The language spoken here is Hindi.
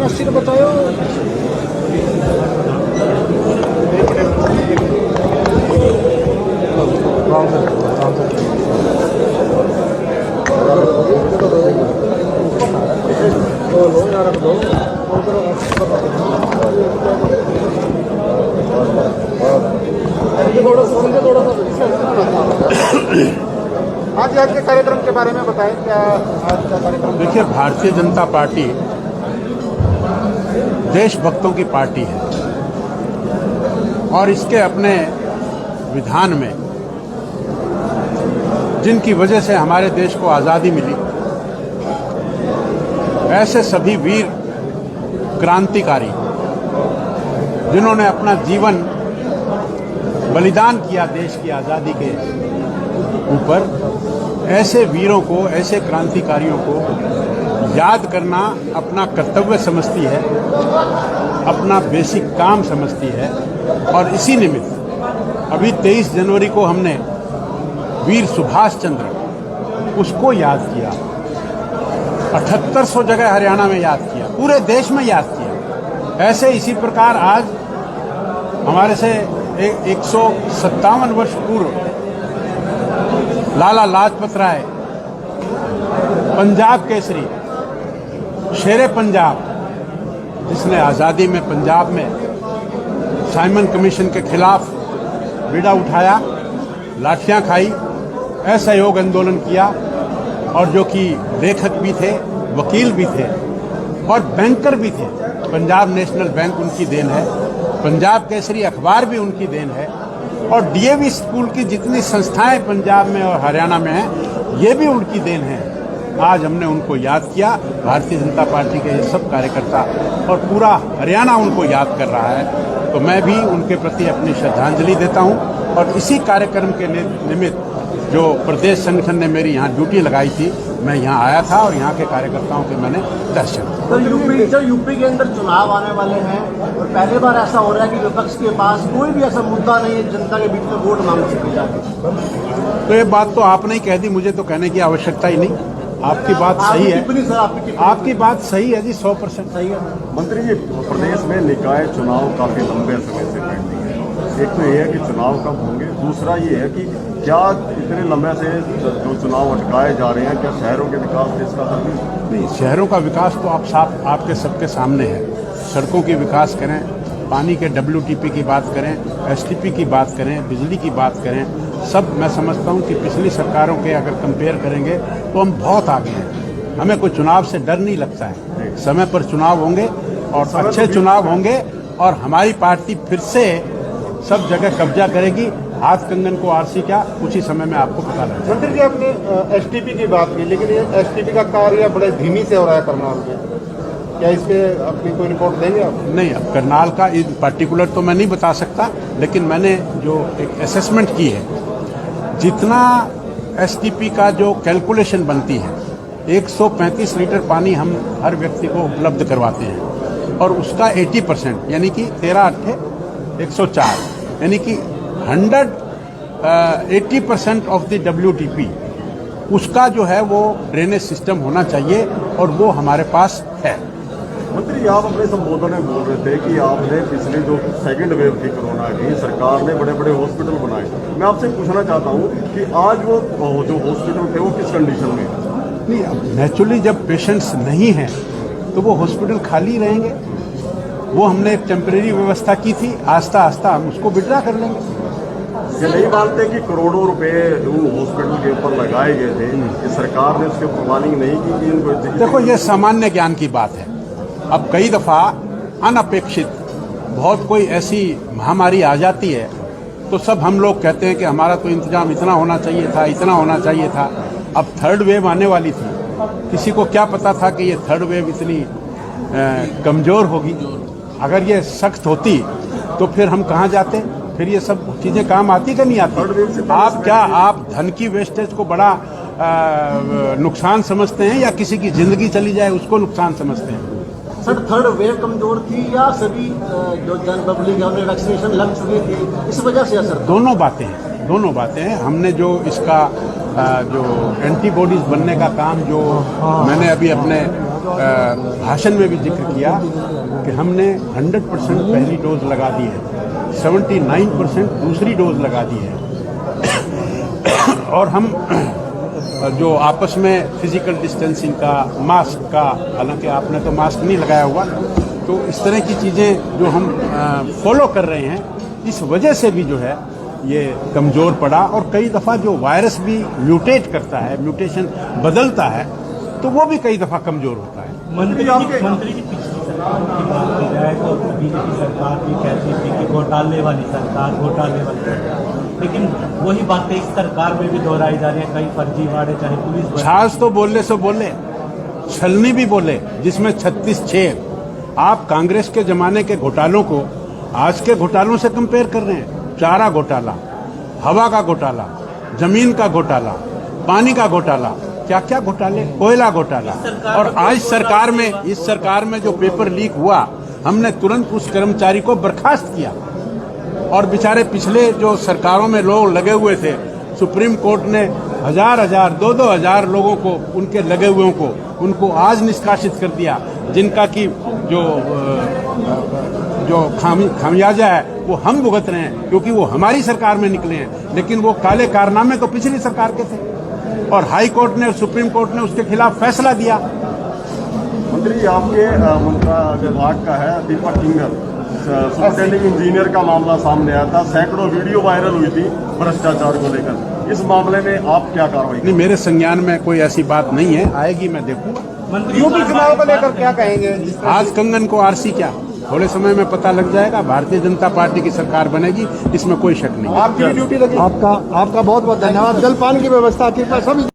अस्सी का बतायो। आज के कार्यक्रम के बारे में बताएं, क्या आज का कार्यक्रम? देखिए, भारतीय जनता पार्टी देशभक्तों की पार्टी है और इसके अपने विधान में जिनकी वजह से हमारे देश को आज़ादी मिली, ऐसे सभी वीर क्रांतिकारी जिन्होंने अपना जीवन बलिदान किया देश की आज़ादी के ऊपर, ऐसे वीरों को, ऐसे क्रांतिकारियों को याद करना अपना कर्तव्य समझती है, अपना बेसिक काम समझती है। और इसी निमित्त अभी 23 जनवरी को हमने वीर सुभाष चंद्र उसको याद किया, 7800 जगह हरियाणा में याद किया, पूरे देश में याद किया। ऐसे इसी प्रकार आज हमारे से 157 वर्ष पूर्व लाला लाजपत राय, पंजाब केसरी, शेरे पंजाब, जिसने आज़ादी में पंजाब में साइमन कमीशन के खिलाफ बीड़ा उठाया, लाठियां खाई, असहयोग आंदोलन किया और जो कि लेखक भी थे, वकील भी थे और बैंकर भी थे। पंजाब नेशनल बैंक उनकी देन है, पंजाब केसरी अखबार भी उनकी देन है और डीएवी स्कूल की जितनी संस्थाएं पंजाब में और हरियाणा में हैं, ये भी उनकी देन है। आज हमने उनको याद किया, भारतीय जनता पार्टी के ये सब कार्यकर्ता और पूरा हरियाणा उनको याद कर रहा है, तो मैं भी उनके प्रति अपनी श्रद्धांजलि देता हूं। और इसी कार्यक्रम के निमित्त जो प्रदेश संगठन ने मेरी यहाँ ड्यूटी लगाई थी, मैं यहाँ आया था और यहाँ के कार्यकर्ताओं के मैंने दर्शन। तो यूपी के अंदर चुनाव आने वाले हैं और पहली बार ऐसा हो रहा है कि विपक्ष के पास कोई भी ऐसा मुद्दा नहीं है जनता के बीच में वोट मांग सके जाके। तो ये बात तो आपने ही कह दी, मुझे तो कहने की आवश्यकता ही नहीं। आपकी बात सही है, आपकी बात सही है जी, 100% सही है। मंत्री जी, प्रदेश में निकाय चुनाव काफी लंबे समय से पेंडिंग है। एक तो ये है कि चुनाव कब होंगे, दूसरा ये है कि क्या इतने लंबे से जो चुनाव अटकाए जा रहे हैं, क्या शहरों के विकास पे इसका असर नहीं? शहरों का विकास तो आप साफ आपके सबके सामने है। सड़कों की विकास करें, पानी के WTP की बात करें, STP की बात करें, बिजली की बात करें, सब मैं समझता हूं कि पिछली सरकारों के अगर कंपेयर करेंगे तो हम बहुत आगे हैं। हमें कोई चुनाव से डर नहीं लगता है। समय पर चुनाव होंगे और अच्छे चुनाव होंगे और हमारी पार्टी फिर से सब जगह कब्जा करेगी। हाथ कंगन को आरसी क्या, कुछ ही समय में आपको पता लगेगा। मंत्री जी, आपने STP की बात की, लेकिन ये STP का कार्य बड़े धीमी से हो रहा है करनाल में, क्या इस पे अपनी कोई रिपोर्ट देंगे आप? नहीं, अब करनाल का पर्टिकुलर तो मैं नहीं बता सकता, लेकिन मैंने जो एक असेसमेंट की है, जितना STP का जो कैलकुलेशन बनती है, 135 लीटर पानी हम हर व्यक्ति को उपलब्ध करवाते हैं और उसका 80% यानी कि 13×8=104, यानी कि 80% ऑफ द WTP उसका जो है वो ड्रेनेज सिस्टम होना चाहिए और वो हमारे पास है। मंत्री जी, आप अपने संबोधन में बोल रहे थे कि आपने पिछले जो सेकंड वेव थी कोरोना की, सरकार ने बड़े बड़े हॉस्पिटल बनाए। मैं आपसे पूछना चाहता हूँ कि आज वो जो हॉस्पिटल थे वो किस कंडीशन में? नहीं, अब नेचुरली जब पेशेंट्स नहीं हैं तो वो हॉस्पिटल खाली रहेंगे। वो हमने एक टेम्परेरी व्यवस्था की थी, आस्ता आस्ता हम उसको विड्रा कर लेंगे। ये नहीं मानते कि करोड़ों रुपए उन हॉस्पिटल के ऊपर लगाए गए थे कि सरकार ने उसके प्लानिंग नहीं की कि इनको? देखो, ये सामान्य ज्ञान की बात है। अब कई दफा अनपेक्षित बहुत कोई ऐसी महामारी आ जाती है तो सब हम लोग कहते हैं कि हमारा तो इंतजाम इतना होना चाहिए था, इतना होना चाहिए था। अब थर्ड वेव आने वाली थी, किसी को क्या पता था कि ये थर्ड वेव इतनी कमजोर होगी। अगर ये सख्त होती तो फिर हम कहाँ जाते, फिर ये सब चीजें काम आती कि नहीं आती? आप धन की वेस्टेज को बड़ा नुकसान समझते हैं या किसी की जिंदगी चली जाए उसको नुकसान समझते हैं? सर, थर्ड वेव कमजोर थी या सभी जो जन पब्लिक है उन्हें वैक्सीनेशन लग चुकी थी, इस वजह से असर? दोनों बातें हैं। हमने जो इसका जो एंटीबॉडीज बनने का काम जो मैंने अभी अपने भाषण में भी जिक्र किया कि हमने 100% पहली डोज लगा दी है, 79% दूसरी डोज लगा दी है और हम जो आपस में फिजिकल डिस्टेंसिंग का, मास्क का, हालांकि आपने तो मास्क नहीं लगाया हुआ, तो इस तरह की चीज़ें जो हम फॉलो कर रहे हैं, इस वजह से भी जो है ये कमज़ोर पड़ा। और कई दफ़ा जो वायरस भी म्यूटेट करता है, म्यूटेशन बदलता है, तो वो भी कई दफ़ा कमज़ोर होता है। मंत्री जी पिछली सरकार की बात की जाए तो बीजेपी सरकार भी कहती थी कि घोटाले वाली सरकार, घोटाले वाली सरकार, लेकिन वही बातें इस सरकार में भी दोहराई जा रही है। कई फर्जीवाड़े, चाहे पुलिस, छाछ तो बोले सो बोले, छलनी भी बोले, जिसमें 36-6। आप कांग्रेस के जमाने के घोटालों को आज के घोटालों से कंपेयर कर रहे हैं। चारा घोटाला, हवा का घोटाला, जमीन का घोटाला, पानी का घोटाला, क्या क्या घोटाले, कोयला घोटाला। और आज इस सरकार में जो पेपर लीक हुआ, हमने तुरंत उस कर्मचारी को बर्खास्त किया। और बेचारे पिछले जो सरकारों में लोग लगे हुए थे, सुप्रीम कोर्ट ने 1000-1000, 2-2 लोगों को, उनके लगे हुए को, उनको आज निष्कासित कर दिया, जिनका की जो खामियाजा है वो हम भुगत रहे हैं, क्योंकि वो हमारी सरकार में निकले हैं। लेकिन वो काले कारनामे तो पिछली सरकार के थे और हाई कोर्ट ने, सुप्रीम कोर्ट ने उसके खिलाफ फैसला दिया। मंत्री जी, आपके विभाग का है दीपक किंगर, सुपरिटेंडिंग इंजीनियर का मामला सामने आया था, सैकड़ों वीडियो वायरल हुई थी भ्रष्टाचार को लेकर। इस मामले में आप क्या कार्रवाई? नहीं, मेरे संज्ञान में कोई ऐसी बात नहीं है, आएगी मैं देखूंगा। यूपी चुनाव को लेकर क्या कहेंगे? आज कंगन को आरसी क्या, थोड़े समय में पता लग जाएगा। भारतीय जनता पार्टी की सरकार बनेगी, इसमें कोई शक नहीं। आपकी ड्यूटी लगी। आपका बहुत बहुत धन्यवाद। जलपान की व्यवस्था की सभी